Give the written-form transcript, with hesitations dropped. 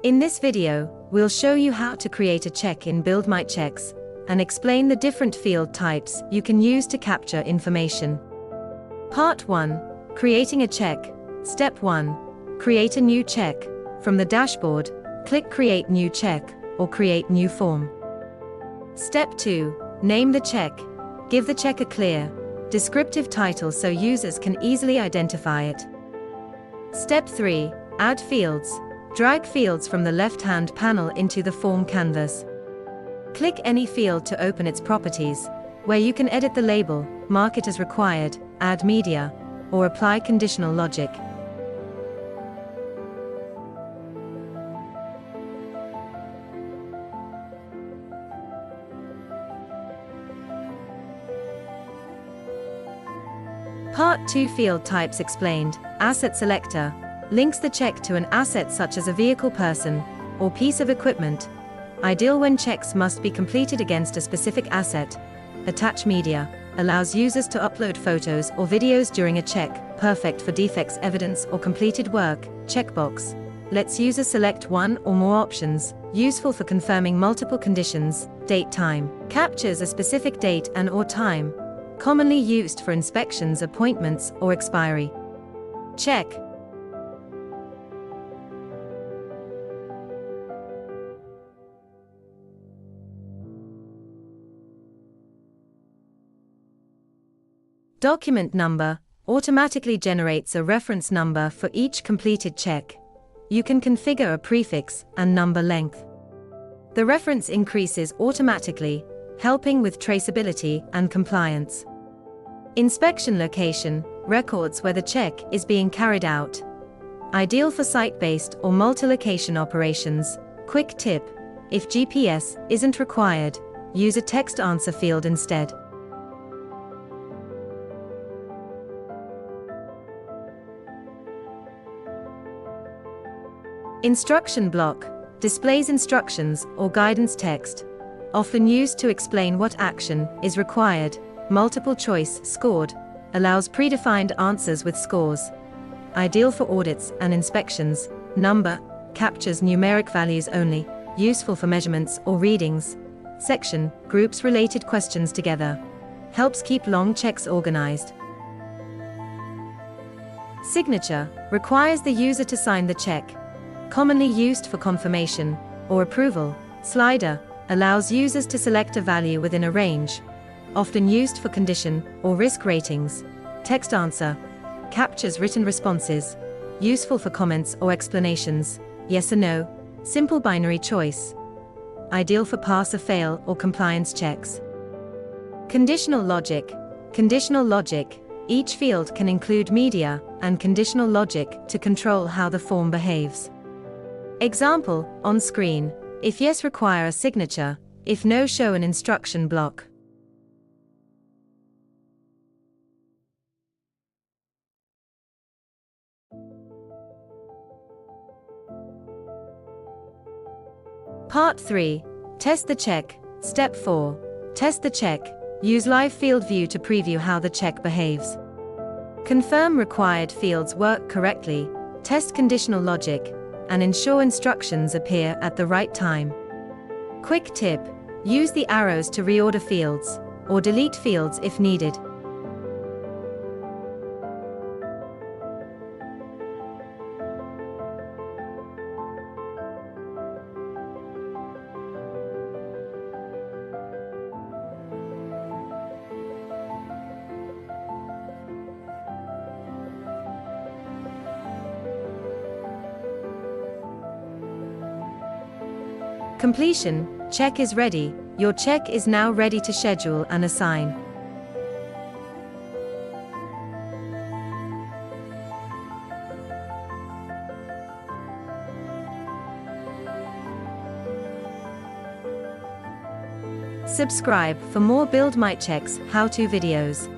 In this video, we'll show you how to create a check in BuildMyChecks and explain the different field types you can use to capture information. Part 1. Creating a check. Step 1. Create a new check. From the dashboard, click Create New Check or Create New Form. Step 2. Name the check. Give the check a clear, descriptive title so users can easily identify it. Step 3. Add fields. Drag fields from the left-hand panel into the form canvas. Click any field to open its properties, where you can edit the label, mark it as required, add media, or apply conditional logic. Part 2. Field types explained. Asset selector links the check to an asset such as a vehicle, person, or piece of equipment. Ideal when checks must be completed against a specific asset. Attach media allows users to upload photos or videos during a check, perfect for defects, evidence, or completed work. Checkbox lets users select one or more options, useful for confirming multiple conditions. Date time captures a specific date and/or time, commonly used for inspections, appointments, or expiry. Check document number automatically generates a reference number for each completed check. You can configure a prefix and number length. The reference increases automatically, helping with traceability and compliance. Inspection location records where the check is being carried out. Ideal for site-based or multi-location operations. Quick tip: if GPS isn't required, use a text answer field instead. Instruction block displays instructions or guidance text, often used to explain what action is required. Multiple choice scored allows predefined answers with scores. Ideal for audits and inspections. Number captures numeric values only, useful for measurements or readings. Section groups related questions together, helps keep long checks organized. Signature requires the user to sign the check, commonly used for confirmation or approval. Slider allows users to select a value within a range, often used for condition or risk ratings. Text answer captures written responses, useful for comments or explanations. Yes or no, simple binary choice, ideal for pass or fail or compliance checks. Conditional logic. Conditional logic, each field can include media and conditional logic to control how the form behaves. Example on screen: if yes, require a signature; if no, show an instruction block. Part 3. Test the check. Step 4. Test the check. Use live field view to preview how the check behaves. Confirm required fields work correctly. Test conditional logic and ensure instructions appear at the right time. Quick tip: use the arrows to reorder fields or delete fields if needed. Completion. Check is ready. Your check is now ready to schedule and assign. Subscribe for more BuildMyChecks how-to videos.